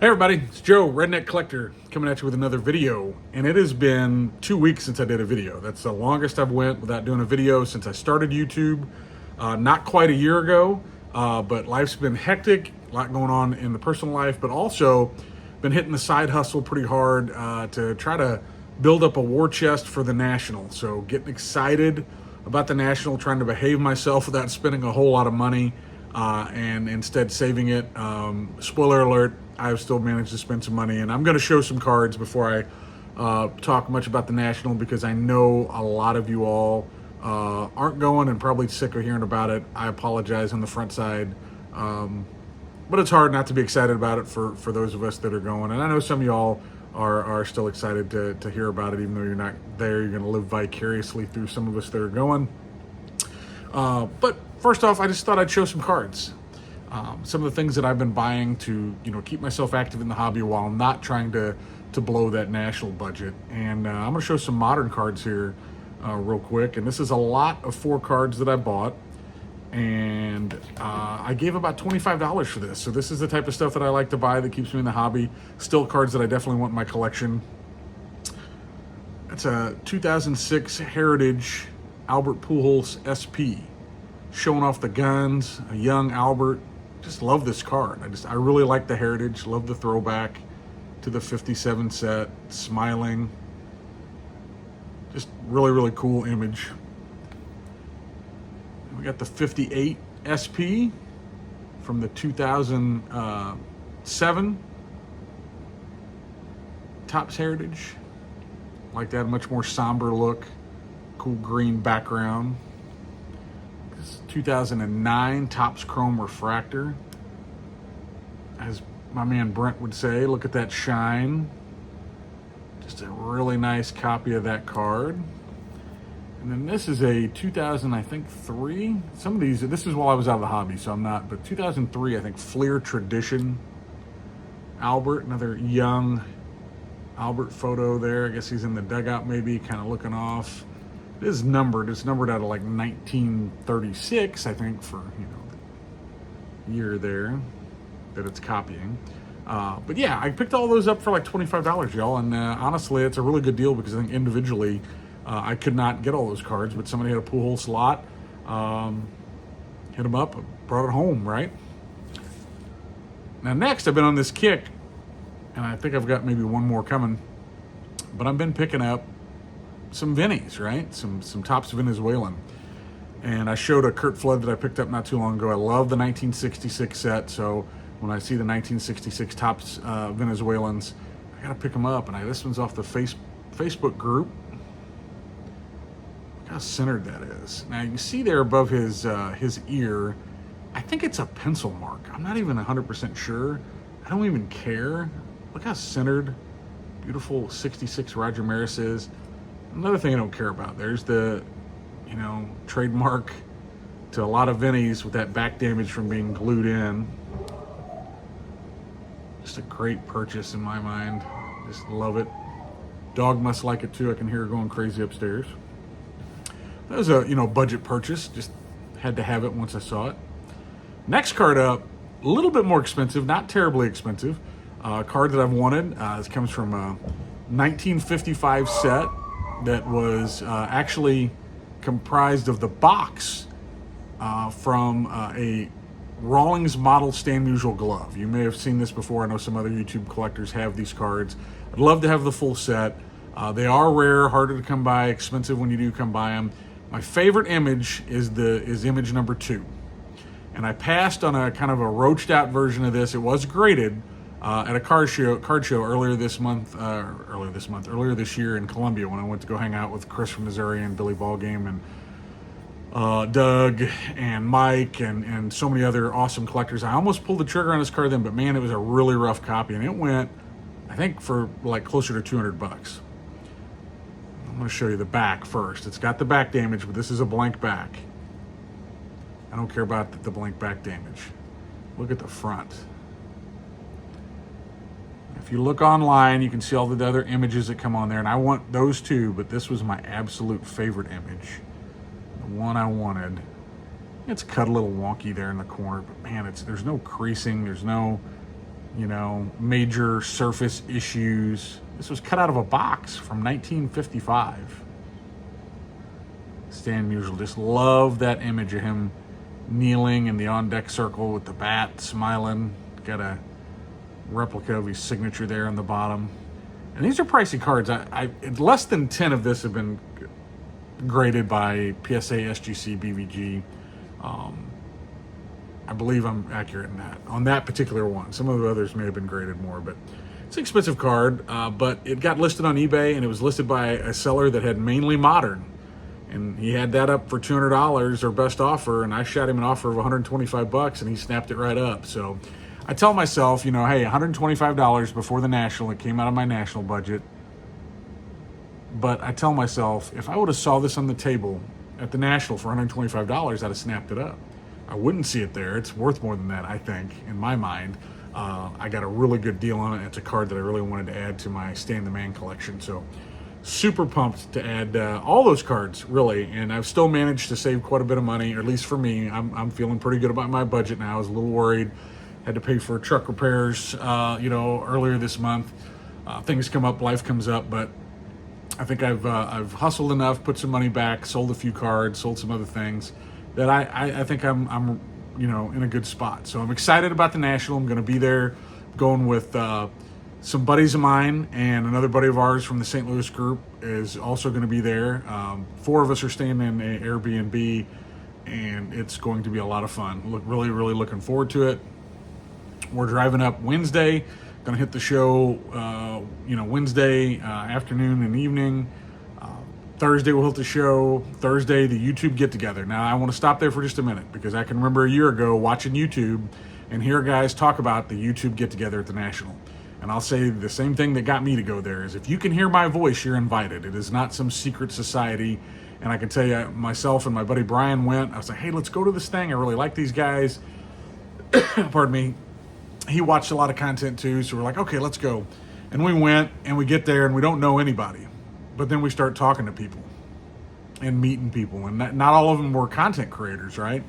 Hey everybody, it's Joe, Redneck Collector, coming at you with another video. And it has been 2 weeks since I did a video. That's the longest I've went without doing a video since I started YouTube. Not quite a year ago, but life's been hectic, a lot going on in the personal life, but also been hitting the side hustle pretty hard to try to build up a war chest for the National. So getting excited about the National, trying to behave myself without spending a whole lot of money and instead saving it. Spoiler alert, I've still managed to spend some money, and I'm going to show some cards before I talk much about the National, because I know a lot of you all aren't going and probably sick of hearing about it. I apologize on the front side, but it's hard not to be excited about it for those of us that are going. And I know some of y'all are still excited to hear about it, even though you're not there. You're going to live vicariously through some of us that are going. But first off, I just thought I'd show some cards. Some of the things that I've been buying to, keep myself active in the hobby while not trying to blow that National budget. And I'm going to show some modern cards here real quick. And this is a lot of 4 cards that I bought. And I gave about $25 for this. So this is the type of stuff that I like to buy that keeps me in the hobby. Still cards that I definitely want in my collection. That's a 2006 Heritage Albert Pujols SP. Showing off the guns, a young Albert. Just love this card. I really like the Heritage. Love the throwback to the 57 set. Smiling. Just really, really cool image. We got the 58 SP from the 2007 Topps Heritage. Like that, much more somber look. Cool green background. 2009 Topps Chrome Refractor. As my man Brent would say, look at that shine. Just a really nice copy of that card. And then this is a 2000, I think, 3. Some of these, this is while I was out of the hobby, so I'm not, but 2003, I think, Fleer Tradition Albert, another young Albert photo there. I guess he's in the dugout maybe, kind of looking off. It is numbered. It's numbered out of like 1936, I think, for the year there that it's copying. But yeah, I picked all those up for like $25, y'all. And honestly, it's a really good deal because I think individually I could not get all those cards, but somebody had a Pujols slot, hit them up, brought it home, right? Now next, I've been on this kick, and I think I've got maybe one more coming, but I've been picking up some Vinnies, right? Some Topps Venezuelan. And I showed a Curt Flood that I picked up not too long ago. I love the 1966 set, so when I see the 1966 Topps Venezuelans, I gotta pick them up. And this one's off the Facebook group. Look how centered that is. Now you can see there above his ear, I think it's a pencil mark. I'm not even 100% sure. I don't even care. Look how centered. Beautiful 66 Roger Maris is. Another thing I don't care about, there's the, trademark to a lot of Vinnies with that back damage from being glued in. Just a great purchase in my mind. Just love it. Dog must like it too. I can hear her going crazy upstairs. That was a, budget purchase. Just had to have it once I saw it. Next card up, a little bit more expensive, not terribly expensive. Card that I've wanted. This comes from a 1955 set that was actually comprised of the box from a Rawlings model Stan Musial glove. You may have seen this before. I know some other YouTube collectors have these cards. I'd love to have the full set. They are rare, harder to come by, expensive when you do come by them. My favorite image is image number 2. And I passed on a kind of a roached out version of this. It was graded at a card show earlier this year in Columbia, when I went to go hang out with Chris from Missouri and Billy Ballgame and Doug and Mike and so many other awesome collectors. I almost pulled the trigger on this card then, but man, it was a really rough copy, and it went, I think, for like closer to $200. I'm going to show you the back first. It's got the back damage, but this is a blank back. I don't care about the blank back damage. Look at the front. If you look online, you can see all the other images that come on there, and I want those too, but this was my absolute favorite image. The one I wanted. It's cut a little wonky there in the corner, but man, there's no creasing, there's no major surface issues. This was cut out of a box from 1955. Stan Musial, just love that image of him kneeling in the on-deck circle with the bat, smiling. Got a replica of his signature there on the bottom. And these are pricey cards. Less than 10 of this have been graded by PSA, SGC, BVG. I believe I'm accurate in that. On that particular one. Some of the others may have been graded more, but it's an expensive card. But it got listed on eBay, and it was listed by a seller that had mainly modern. And he had that up for $200 or best offer, and I shot him an offer of $125, and he snapped it right up. So I tell myself, hey, $125 before the National. It came out of my National budget. But I tell myself, if I would have saw this on the table at the National for $125, I'd have snapped it up. I wouldn't see it there. It's worth more than that, I think, in my mind. I got a really good deal on it. It's a card that I really wanted to add to my Stan the Man collection. So super pumped to add all those cards, really. And I've still managed to save quite a bit of money, or at least for me. I'm feeling pretty good about my budget now. I was a little worried. Had to pay for truck repairs, earlier this month. Things come up, life comes up, but I think I've hustled enough, put some money back, sold a few cards, sold some other things, that I think I'm in a good spot. So I'm excited about the National. I'm going to be there, going with some buddies of mine, and another buddy of ours from the St. Louis group is also going to be there. 4 of us are staying in an Airbnb, and it's going to be a lot of fun. Really, really looking forward to it. We're driving up Wednesday. Going to hit the show, Wednesday afternoon and evening. Thursday we'll hit the show. Thursday, the YouTube get-together. Now, I want to stop there for just a minute, because I can remember a year ago watching YouTube and hear guys talk about the YouTube get-together at the National. And I'll say the same thing that got me to go there is, if you can hear my voice, you're invited. It is not some secret society. And I can tell you, myself and my buddy Brian went. I was like, hey, let's go to this thing. I really like these guys. Pardon me. He watched a lot of content too, so we're like, okay, let's go. And we went, and we get there, and we don't know anybody. But then we start talking to people and meeting people. And not all of them were content creators, right?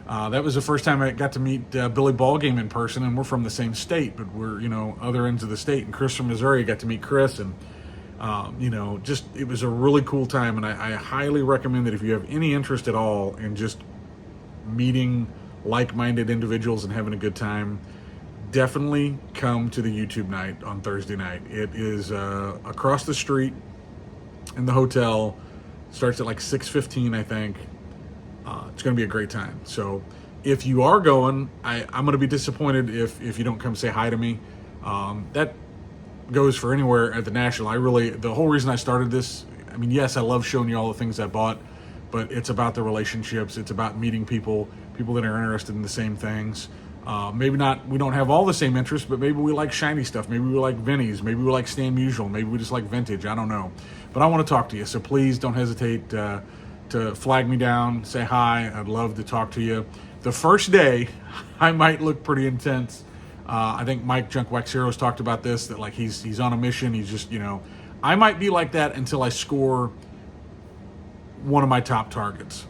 That was the first time I got to meet Billy Ballgame in person, and we're from the same state, but we're, other ends of the state. And Chris from Missouri, got to meet Chris, and, it was a really cool time. And I highly recommend that if you have any interest at all in just meeting like-minded individuals and having a good time, definitely come to the YouTube night on Thursday night. It is across the street in the hotel. Starts at like 6:15, I think. It's going to be a great time. So if you are going, I'm going to be disappointed if you don't come say hi to me. That goes for anywhere at the National. The whole reason I started this, yes, I love showing you all the things I bought, but it's about the relationships. It's about meeting people that are interested in the same things. Maybe not, we don't have all the same interests, but maybe we like shiny stuff. Maybe we like Vinnies. Maybe we like Stan Musial. Maybe we just like vintage. I don't know. But I want to talk to you. So please don't hesitate to flag me down, say hi. I'd love to talk to you. The first day, I might look pretty intense. I think Mike Junk Wax Heroes talked about this, that like he's on a mission. He's just, I might be like that until I score one of my top targets.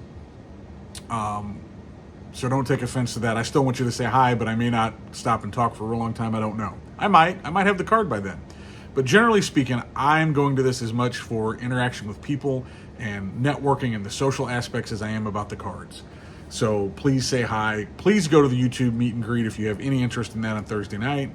So don't take offense to that. I still want you to say hi, but I may not stop and talk for a real long time. I don't know. I might have the card by then. But generally speaking, I'm going to this as much for interaction with people and networking and the social aspects as I am about the cards. So please say hi. Please go to the YouTube meet and greet if you have any interest in that on Thursday night.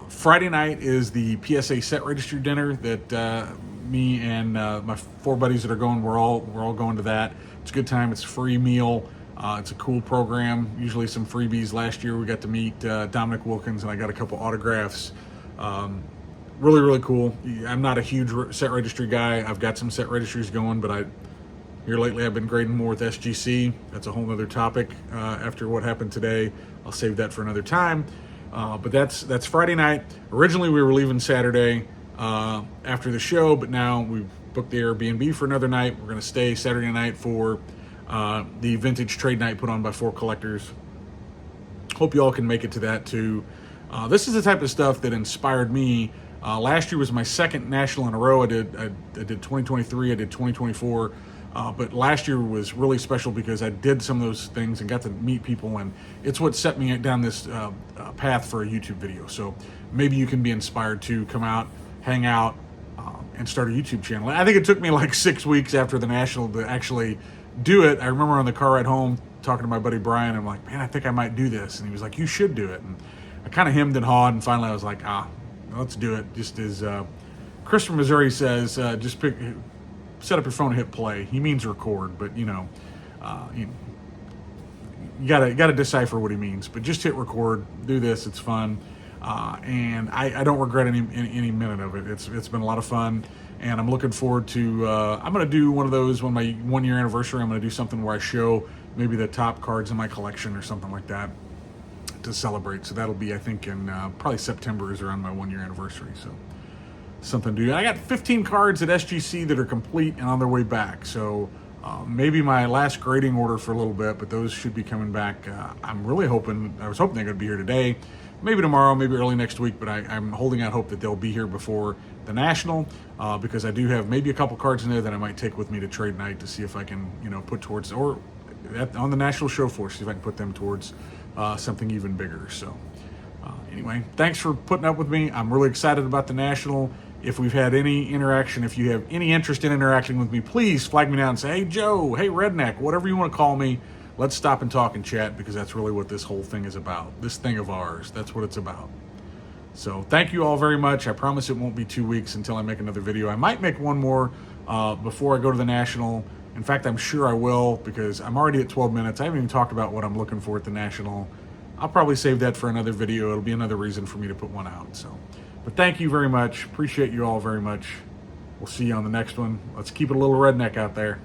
Friday night is the PSA set registry dinner that me and my 4 buddies that are going, we're all going to that. It's a good time. It's a free meal. It's a cool program. Usually some freebies. Last year we got to meet Dominic Wilkins, and I got a couple autographs. Really, really cool. I'm not a huge set registry guy. I've got some set registries going, but here lately I've been grading more with SGC. That's a whole other topic after what happened today. I'll save that for another time. But that's Friday night. Originally we were leaving Saturday after the show, but now we've booked the Airbnb for another night. We're going to stay Saturday night for the vintage trade night put on by 4 Collectors. Hope you all can make it to that too. This is the type of stuff that inspired me. Last year was my second National in a row. I did 2023, I did 2024. But last year was really special because I did some of those things and got to meet people, and it's what set me down this path for a YouTube video. So maybe you can be inspired to come out, hang out, and start a YouTube channel. I think it took me like 6 weeks after the National to actually do it. I remember on the car ride home talking to my buddy Brian. I'm like, man, I think I might do this. And he was like, you should do it. And I kind of hemmed and hawed, and finally I was like, let's do it. Just as Chris from Missouri says, set up your phone and hit play. He means record, but you gotta decipher what he means. But just hit record, do this. It's fun, and I don't regret any minute of it. It's been a lot of fun, and I'm looking forward to. I'm gonna do one of those when my 1 year anniversary. I'm gonna do something where I show maybe the top cards in my collection or something like that to celebrate. So that'll be, I think, in probably September is around my 1 year anniversary. So something to do. I got 15 cards at SGC that are complete and on their way back. So maybe my last grading order for a little bit, but those should be coming back. I'm really hoping, I was hoping they're going to be here today, maybe tomorrow, maybe early next week, but I'm holding out hope that they'll be here before the National, because I do have maybe a couple cards in there that I might take with me to trade night to see if I can, put towards, or on the National Show Floor, see if I can put them towards something even bigger. So anyway, thanks for putting up with me. I'm really excited about the National. If we've had any interaction, if you have any interest in interacting with me, please flag me down and say, hey, Joe, hey, Redneck, whatever you want to call me. Let's stop and talk and chat, because that's really what this whole thing is about. This thing of ours, that's what it's about. So thank you all very much. I promise it won't be 2 weeks until I make another video. I might make one more before I go to the National. In fact, I'm sure I will, because I'm already at 12 minutes. I haven't even talked about what I'm looking for at the National. I'll probably save that for another video. It'll be another reason for me to put one out. So, but thank you very much. Appreciate you all very much. We'll see you on the next one. Let's keep it a little redneck out there.